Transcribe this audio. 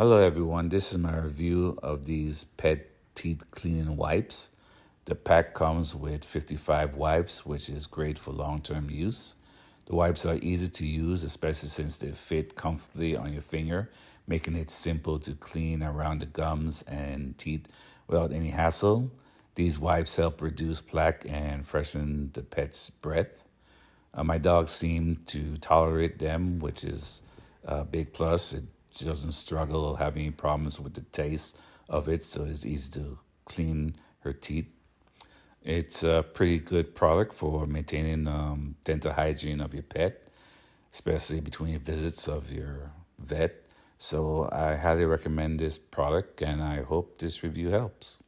Hello everyone, this is my review of these pet teeth cleaning wipes. The pack comes with 55 wipes, which is great for long-term use. The wipes are easy to use, especially since they fit comfortably on your finger, making it simple to clean around the gums and teeth without any hassle. These wipes help reduce plaque and freshen the pet's breath. My dog seemed to tolerate them, which is a big plus. She doesn't struggle or have any problems with the taste of it, so it's easy to clean her teeth. It's a pretty good product for maintaining dental hygiene of your pet, especially between visits of your vet. So I highly recommend this product, and I hope this review helps.